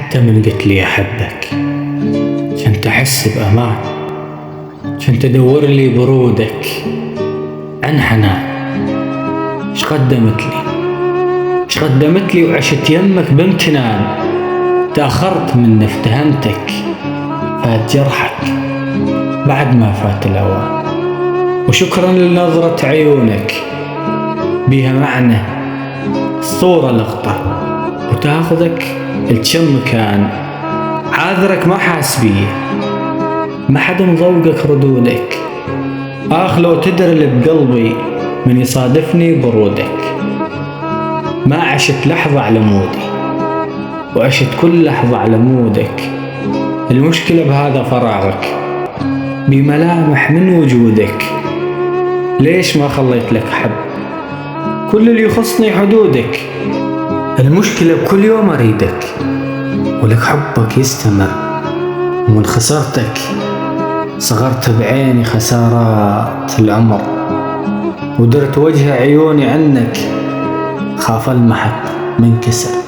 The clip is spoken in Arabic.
حتى من قلت لي أحبك كنت أحس بأمان، كنت أدور لي برودك عن حنان. إيش قدمت لي وعشت يمك بامتنان. تأخرت من افتهمتك، فات جرحك بعد ما فات الأوان. وشكرا لنظرة عيونك بيها معنى الصورة لقطة، وتاخذك لكم مكان. عاذرك ما حاس بيه، ما حد مذوقك ردودك. لو تدري اللي بقلبي من يصادفني برودك. ما عشت لحظة على مودي، وعشت كل لحظة على مودك. المشكلة بهذا فراغك بملامح من وجودك. ليش ما خليت لك حب؟ كل اللي يخصني حدودك. المشكلة بكل يوم أريدك، ولك حبك يستمر. ومن خسرتك صغرت بعيني خسارات العمر، ودرت وجه عيوني عنك. خاف المحك من كسر.